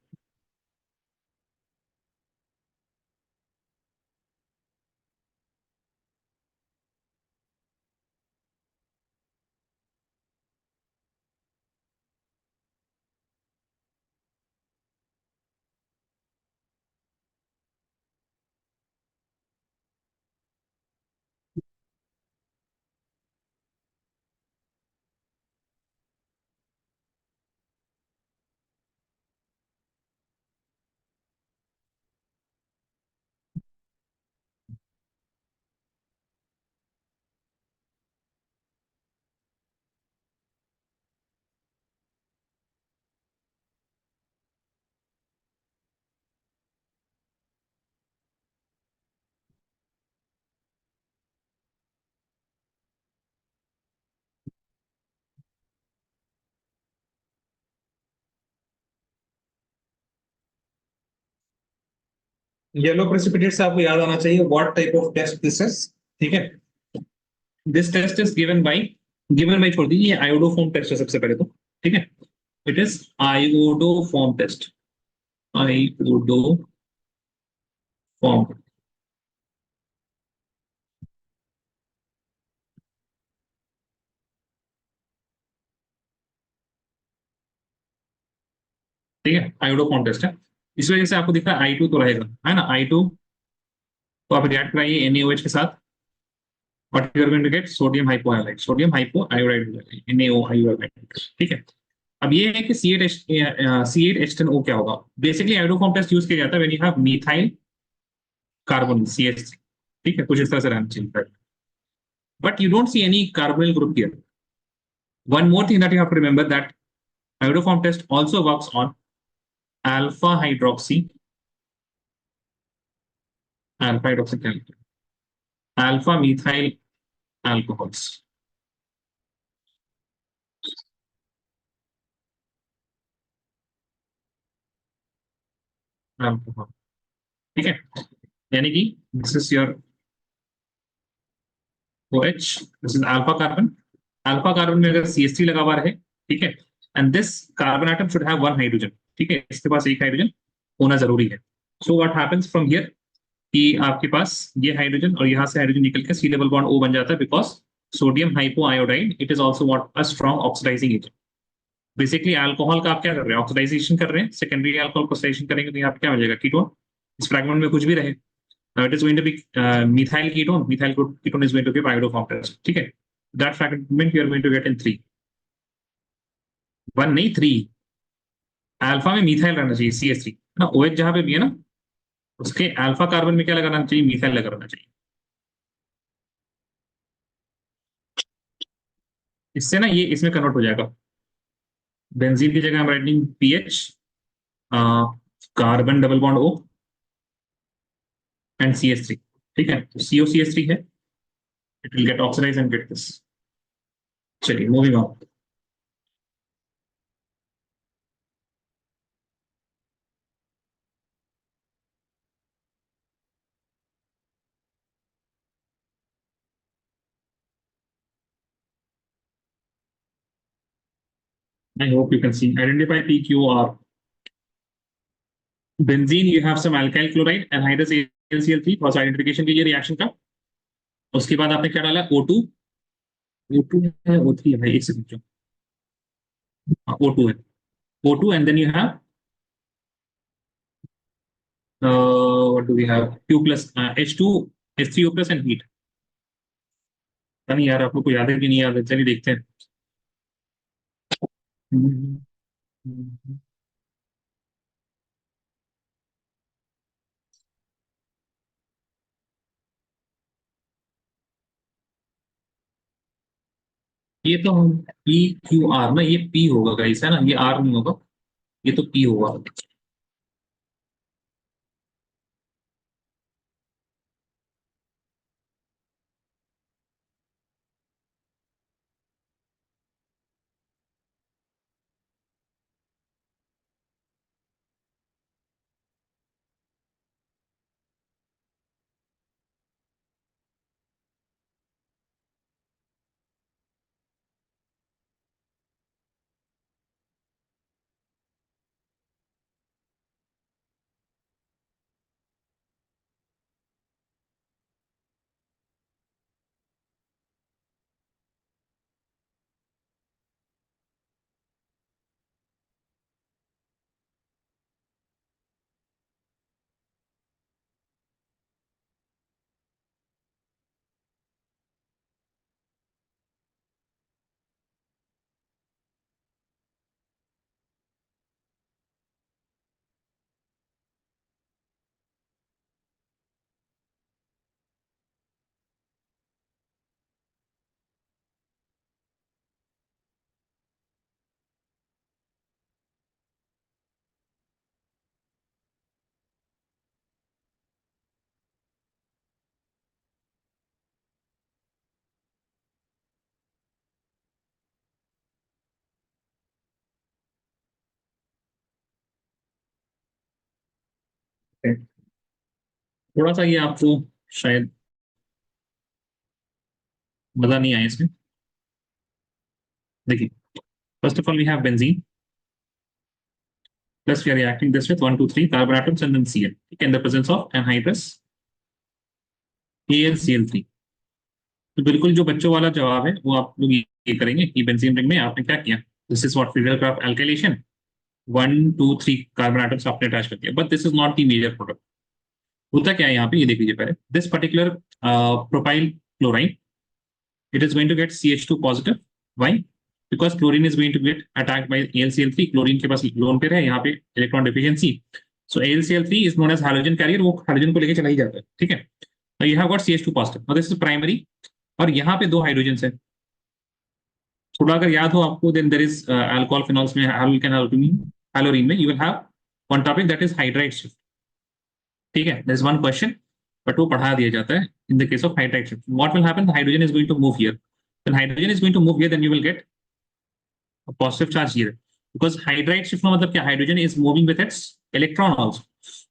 Yellow precipitate से आपको याद आना चाहिए what type of test this is, ठीक है। This test is given by छोड़ दीजिए, ये आयोडोफॉर्म टेस्ट है सबसे पहले तो, ठीक है। It is iodoform test, iodoform, ठीक है, आयोडोफॉर्म टेस्ट है। इस वजह से आपको दिख रहा है आई टू तो रहेगा, है ना, आई टू। तो आप रिएक्ट कराइए NaOH के साथ, what you are going to get sodium hypoiodide, sodium hypoiodide हो जाएगा, NaOH, ठीक है। अब ये है कि C8H10O क्या होगा। बेसिकली आयोडोफॉर्म टेस्ट यूज किया जाता है when you have methyl carbonyl CH3, ठीक है, कुछ इस तरह से रहना चाहिए, but you don't see any carbonyl group here. One more thing that you have to remember, that iodoform test also works on alpha hydroxy alpha methyl alcohols, alcohol, ठीक है। यानी कि this is your OH, this is alpha carbon में अगर CH3 लगा हुआ रहे, ठीक है, and this carbon atom should have one hydrogen, ठीक है, इसके पास एक हाइड्रोजन होना जरूरी है। So what happens from here कि आपके पास ये हाइड्रोजन और यहाँ से हाइड्रोजन निकल के C डबल बॉन्ड O बन जाता है, because sodium hypoiodide it is also what a strong oxidising agent. Basically alcohol का आप क्या कर रहे हैं, ऑक्सीडाइजेशन कर रहे हैं, सेकेंडरी अल्कोहल को ऑक्सीडाइजेशन करेंगे तो यहाँ पे क्या हो जाएगा, कीटोन। इस फ्रैगमेंट में कुछ भी रहे, it is going to be methyl ketone, methyl ketone is going to be iodoform test, ठीक है। That fragment you are going to get in 3, 1 नहीं 3। अल्फा में मिथाइल रहना चाहिए CH3 ना, OH जहां पे भी है ना, उसके अल्फा कार्बन में क्या लगाना चाहिए, मिथाइल लगाना चाहिए। इससे ना ये इसमें कन्वर्ट हो जाएगा, बेंजीन की जगह हम writing PH, carbon double bond O and CH3, ठीक है, तो COCH3 है, it will get oxidise and get this. चलिए moving on. I hope you can see. Identify PQR. Benzene, you have some alkyl chloride, anhydrous AlCl3, first identification कीजिए reaction का। उसके बाद आपने क्या डाला, O2, O2 है, O3 है भाई, एक सेकंड, O2 है, O2 and then you have what do we have, Q plus H2 H3O plus and heat। पता नहीं यार आप लोग को याद है कि नहीं याद है, चलिए देखते हैं। ये तो हम PQR ना, ये P होगा गाइस, है ना, ये R नहीं होगा, ये तो P होगा। थोड़ा सा ये आपको शायद मजा नहीं आया इसमें। देखिए, first of all we have benzene plus we are reacting this with 1 2 3 carbon atoms and then Cl, okay, in the presence of anhydrous AlCl3। तो बिल्कुल जो बच्चों वाला जवाब है वो आप लोग ये करेंगे कि बेंजीन रिंग में आपने क्या किया, this is what physical alkylation, 1 2 3 carbon atoms आपने अटैच कर दिया, but this is not the major product. होता क्या है यहाँ पे, ये देख लीजिए पहले, this particular propyl chloride, it is going to get CH2 positive. Why? Because chlorine is going to get attacked by AlCl3. Chlorine के पास लोन पेयर है यहाँ पे, electron deficiency. So AlCl3 is known as halogen carrier, वो hydrogen को लेके चला ही जाता है, ठीक है। तो you have got CH2 positive, now this is primary, और यहाँ पे दो हाइड्रोजन है। थोड़ा अगर याद हो आपको, then there is alcohol phenols में halorine में you will have one topic that is hydride shift, ठीक है। there is one question, but वो पढ़ा दिया जाता है in the case of hydride shift. What will happen? The hydrogen is going to move here. When hydrogen is going to move here, then you will get a positive charge here. Because hydride shift का मतलब क्या? Hydrogen is moving with its electron also.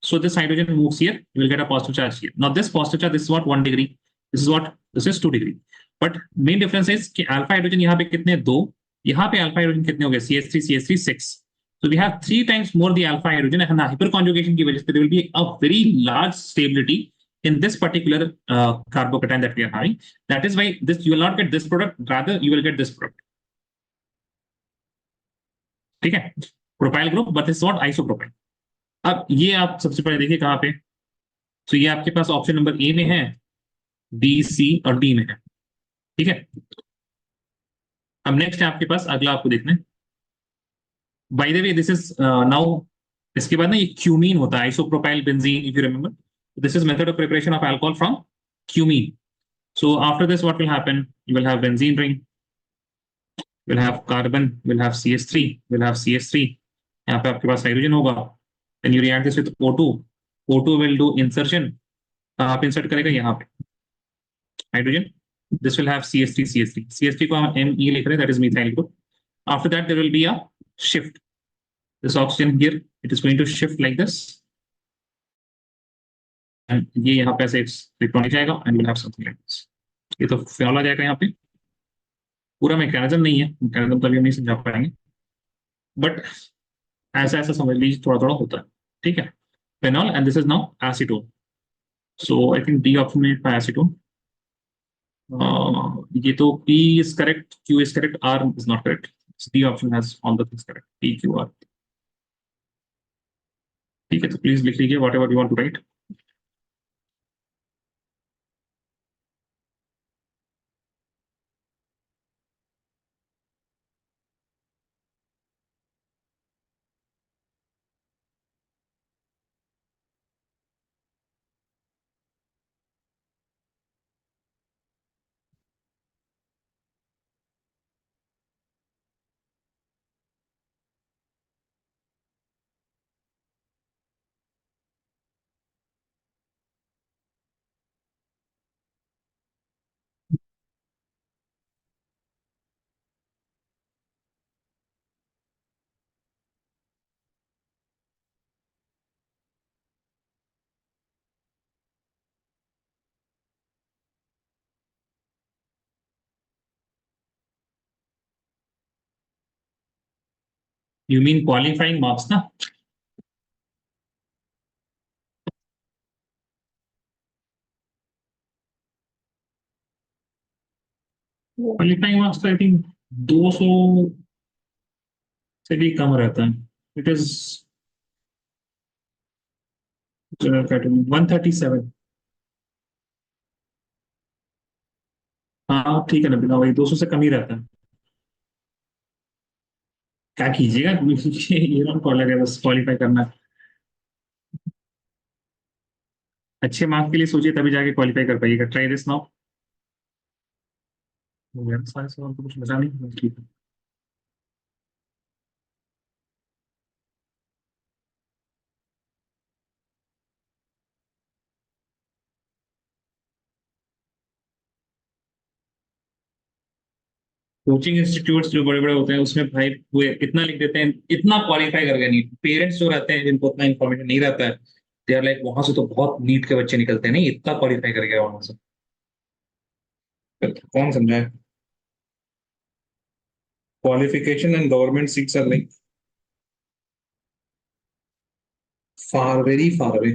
So this hydrogen moves here, you will get a positive charge here. Now this positive charge, this is what 1 degree. This is 2 degree. But main difference is कि alpha hydrogen यहाँ पे कितने? 2. यहाँ पे alpha hydrogen कितने हो गए? CH3 6. So we have 3 times more the alpha hydrogen, and hyperconjugation की वजह से there will be a very large stability in this particular carbocation that we are having. That is why this, you will not get this product, rather you will get this product. ठीक है, propyl group, but it's not isopropyl. अब ये आप सबसे पहले देखिए कहाँ पे, तो ये आपके पास ऑप्शन नंबर ए में है, बी, सी और डी में है, ठीक है। अब नेक्स्ट है आपके पास, अगला आपको देखना है, bye the way this is now, इसके बाद ना ये क्यूमीन होता है, isopropyl benzene, if you remember, this is method of preparation of alcohol from cumene. So after this, what will happen? You will have benzene ring, will have carbon, will have CH3, will have CH3. यहाँ पे आपके पास hydrogen होगा, then you react this with O2. O2 will do insertion. कहाँ पे insert करेगा? यहाँ पे hydrogen. This will have CH3, CH3. CH3 को हम Me लिख रहे हैं, that is methyl group. After that, there will be a shift. This oxygen here, it is going to shift like this. And ये यहाँ पे ऐसे इलेक्ट्रॉन जाएगा, and we'll have something like this. ये तो फिनॉल आ जाएगा यहाँ पे। पूरा मैकेनिज्म नहीं है, मैकेनिज्म तो अभी हम नहीं समझा पाएंगे, बट ऐसा ऐसा समझ लीजिए, थोड़ा थोड़ा होता है, ठीक है। Phenol, and this is now acetone. So I think D option में था एसीटोन। ये तो P is correct, Q is correct, R is not correct. D option has all the things correct, P, Q, R। ठीक है, तो please लिख लीजिए whatever you want to write. You mean qualifying marks ना? Qualifying marks तो I think 200 से भी कम रहता है। It is 137। हाँ ठीक है ना, बिना वही 200 से कम ही रहता है। क्या कीजिएगा ये नॉट कॉलर है, बस क्वालिफाई करना है। अच्छे मार्क्स के लिए सोचिए, तभी जाके क्वालिफाई कर पाइएगा। Try this now. सारे सवाल तो कुछ बचा नहीं, ठीक है। कोचिंग इंस्टीट्यूट्स जो बड़े बड़े होते हैं उसमें भाई वो इतना लिख देते हैं, इतना क्वालिफाई कर गए नहीं। पेरेंट्स जो रहते हैं जिनको उतना इन्फॉर्मेशन नहीं रहता है, दे आर लाइक वहां से तो बहुत नीट के बच्चे निकलते हैं, नहीं इतना क्वालिफाई कर गया वहां से। कौन समझाए? Qualification and government seats are like far, very far away.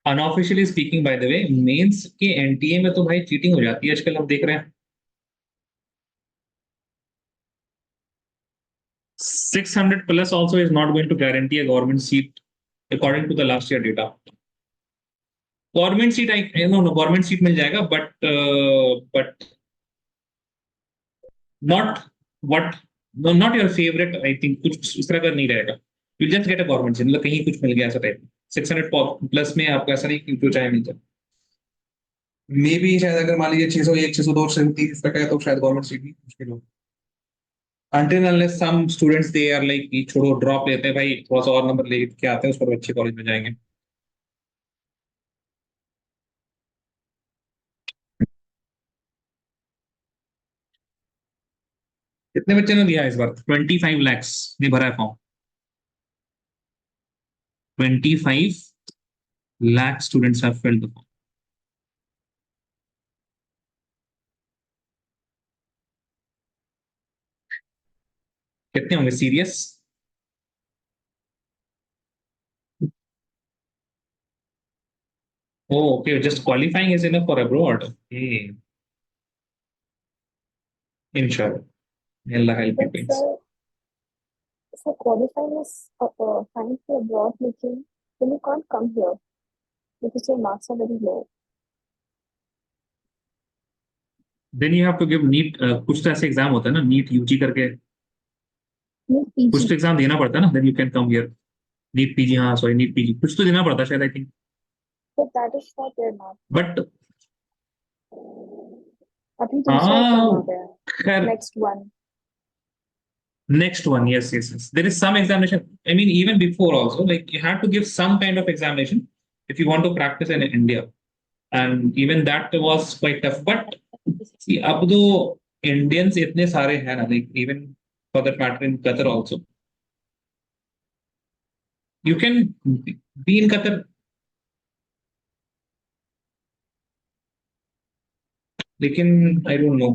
Unofficially speaking by the way, mains के एनटीए में तो भाई चीटिंग हो जाती है आजकल, हम देख रहे हैं। 600 plus also is not going to guarantee a government seat according to the last year data. Government seat I know no government seat मिल जाएगा, but not what not your favourite, I think कुछ इस तरह का नहीं रहेगा। You just get a government seat, मतलब कहीं कुछ मिल गया ऐसा टाइप। 600 प्लस में आपको ऐसा नहीं कि जो चाहे मिल जाए। मे भी शायद अगर मान लीजिए 601 602 630 तक है तो शायद गवर्नमेंट सीट भी मुश्किल हो। until unless some students they are like कि छोड़ो ड्रॉप लेते हैं भाई, थोड़ा सा और नंबर लेके आते हैं उस पर अच्छे कॉलेज में जाएंगे। कितने बच्चे ने दिया इस बार? 25 lakhs ने भरा है form. 25 lakh students have filled the form. कितने होंगे serious? Oh, okay, just qualifying is enough for abroad. Okay. Inshallah. Allah help you But guys. sir, qualifying is fine for abroad, लेकिन then you can't come here because your marks are very low. Then you have to give NEET, कुछ तो ऐसे exam होता है ना, NEET UG करके Need कुछ PG. तो एग्जाम देना पड़ता है ना, then you can come here. NEET PG, हाँ सॉरी NEET PG कुछ तो देना पड़ता है शायद, I think. But that is not there now. But अभी दूसरा एग्जाम आ हाँ गया है. खैर, Next one. next one, yes, yes, yes. There is some examination. I mean, even before also, like you had to give some kind of examination if you want to practice in India, and even that was quite tough. But see, अब तो Indians इतने सारे हैं ना, like even for that matter in Qatar also, you can be in Qatar. लेकिन I don't know.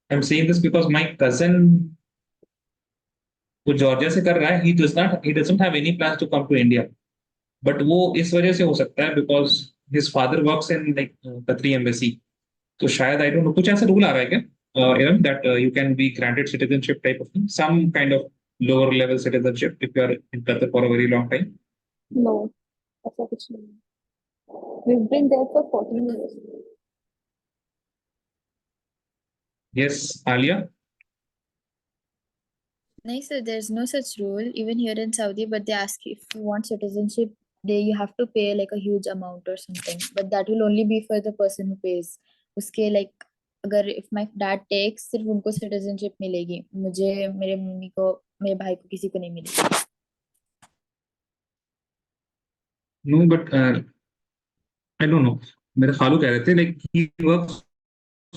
I'm saying this because my cousin वो Georgia से कर रहा है, he doesn't have any plans to come to India. But वो इस वजह से हो सकता है because his father works in like कतरी एम्बेसी। तो शायद आई डोंट नो कुछ ऐसा रूल आ रहा है क्या even that you can be granted citizenship type of thing, some kind of lower level citizenship if you are in Qatar for a very long time. No, ऐसा कुछ नहीं. We've been there for 14 years. Yes Alia. No, sir, there's no such rule even here in Saudi, but they ask if you want citizenship, you have to pay like a huge amount or something, but that will only be for the person who pays. उसके like अगर if my dad takes, सिर्फ उनको citizenship मिलेगी, मुझे मेरे mummy को मेरे भाई को किसी को नहीं मिलेगी। No but I don't know, मेरे खालू कह रहे थे like he works,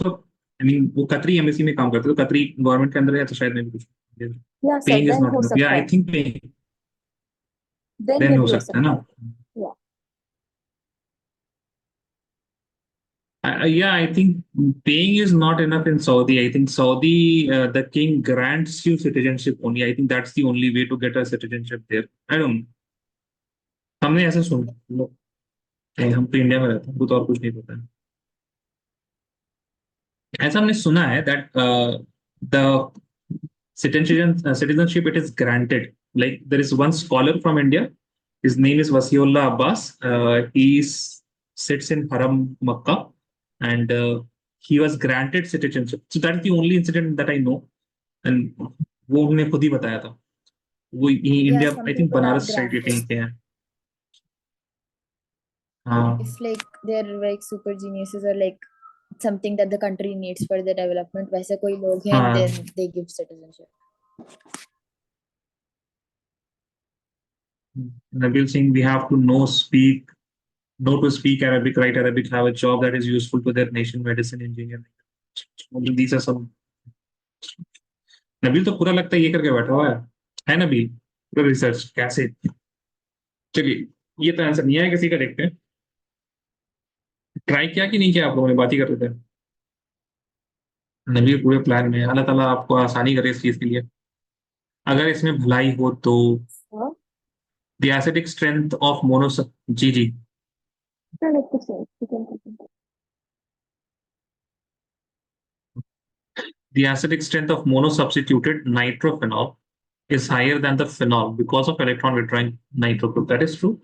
I mean वो कतरी एम्बेसी में काम करते, तो कतरी गवर्नमेंट के अंदर है तो शायद मैं भी कुछ Yeah, sir, paying is then not हो इनफ, या सकता आई है. थिंक पेइंग Then देन ये हो भी हो सकता है सकता ना। है. Yeah. Yeah, I think paying is not enough in Saudi. I think Saudi, the king grants you citizenship only. I think that's the only way to get a citizenship there. I don't know. हमने ऐसा सुना, हम तो India में रहते हैं, वो तो और कुछ नहीं पता है। ऐसा हमने सुना है that the citizenship it is granted. Like there is one scholar from India. His name is Wasiullah Abbas. Sits in Haram, Makkah, and he was granted citizenship. So that's the only incident that I know. And वो उन्होंने खुद ही बताया था। वो Yeah, India some I think people are Banaras side के कहीं granted के हैं। हाँ if like they're like super geniuses or like something that the country needs for the development, वैसे कोई लोग हैं, हाँ then they give citizenship. Nabil Singh, we have to know to speak Arabic, write Arabic, have a job that is useful to their nation, medicine, engineering. These are some Nabeel तो पूरा लगता है ये करके बैठा हुआ है नबील? पूरा रिसर्च कैसे? चलिए, ये तो आंसर नहीं आया किसी का, देखते हैं। ट्राई किया कि नहीं किया आप लोगों ने? बात ही कर रहे थे। नबील पूरे प्लान में है। अल्लाह ताला आपको आसानी करे इस चीज के लिए। अगर इसमें भलाई हो तो हाँ, the acidic strength of monos, जी जी, no, no, कुछ नहीं, you can continue. the acidic strength of monosubstituted nitrophenol is higher than the phenol because of electron withdrawing nitro group. That is true.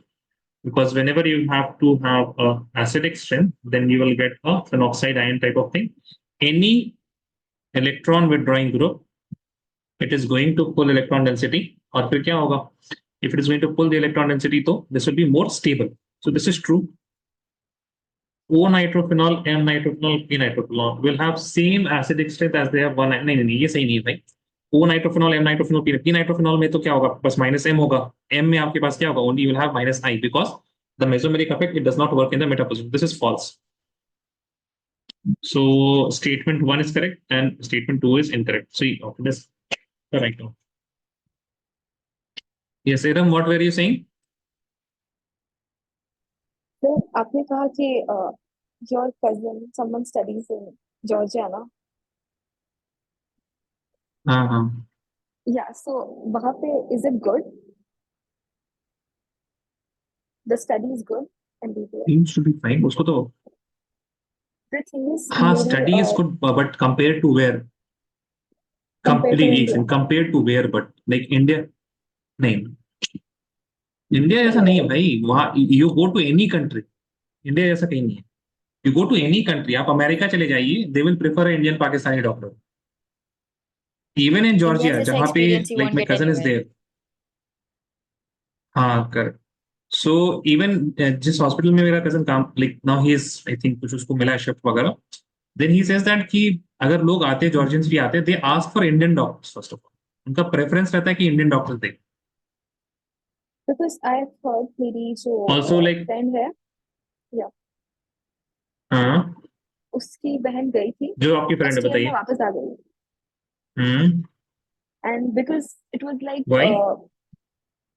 Because whenever you have to have a acidic strength, then you will get a phenoxide ion type of thing. Any electron withdrawing group, it is going to pull electron density. और फिर क्या होगा? If it is going to pull the electron density, तो this will be more stable. So this is true. O nitrophenol, M nitrophenol, P nitrophenol will have same acidic strength as they have one. नहीं, ये सही नहीं है भाई. O nitrophenol, M nitrophenol, P nitrophenol में तो क्या होगा? बस minus M होगा. M में आपके पास क्या होगा? Only you will have minus I, because the mesomeric effect, it does not work in the metaposition. This is false. So statement 1 is correct and statement 2 is incorrect. So this is correct now. Yes, Adam, what were you saying? Sir, आपने कहा कि your cousin, someone studies in Georgia, ना? हाँ. Yeah, so वहाँ पे is it good? The study is good and detailed. Seems to be fine. उसको तो The thing is, हाँ, मेरी, study is good, but compared to where? compared to Completely India. compared to where, but like India, नहीं, India जैसा नहीं है भाई. वहाँ you go to any country, India जैसा कहीं नहीं है. You go to any country, आप अमेरिका चले जाइए, they will prefer Indian Pakistani doctor. Even in India Georgia, जैसा जहाँ पे experience you like won't my get cousin is anywhere. There. हाँ, कर. सो इवन जिस हॉस्पिटल में मेरा कजन काम, like now he is, I think कुछ उसको मिला है शिफ्ट वगैरह, देन ही सेज दैट कि अगर लोग आते हैं, जॉर्जियंस भी आते हैं, they ask for Indian doctors first of all. उनका प्रेफरेंस रहता है कि इंडियन डॉक्टर्स दें. Because I've heard मेरी जो Also, like, friend है, हाँ, उसकी बहन गई थी, जो आपकी फ्रेंड है फर्स्ट ईयर में बताइए. वापस आ गई. And because it was like Why?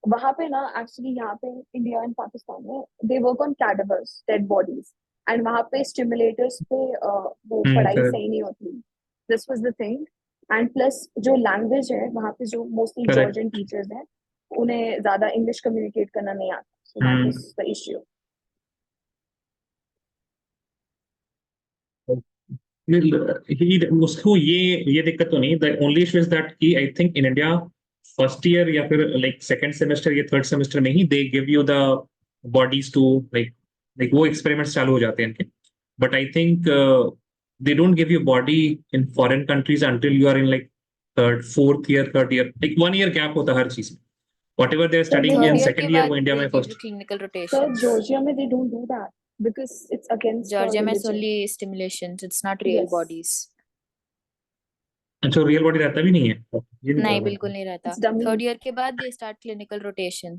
वहाँ पे ना, एक्चुअली यहाँ पे इंडिया एंड पाकिस्तान में they work on cadavers, dead bodies, and वहाँ पे स्टिमुलेटर्स पे वो पढ़ाई correct. सही नहीं होती. This was the thing. And plus जो लैंग्वेज है वहाँ पे, जो मोस्टली Correct. जॉर्जियन टीचर्स हैं, उन्हें ज्यादा इंग्लिश कम्युनिकेट करना नहीं आता. So that was the issue. उसको ये दिक्कत तो नहीं. The only issue is that कि I think in India first year या फिर लाइक सेकंड सेमेस्टर या थर्ड सेमेस्टर में ही they give you the bodies to like वो एक्सपेरिमेंट्स चालू हो जाते हैं इनके. But I think they don't give you body in foreign countries until you are in like third year, like 1 year gap होता है हर चीज में. Whatever they're studying Third in year second के year, बाद वो इंडिया they में give first. you clinical So rotations. Georgia में they don't do that because it's against Georgia में religion. only stimulations. It's not real Yes. bodies. अच्छा, real body रहता भी नहीं है? ये नहीं नहीं, पता बिल्कुल मुझे. नहीं रहता. It's dummy. Third year के बाद they start clinical rotations.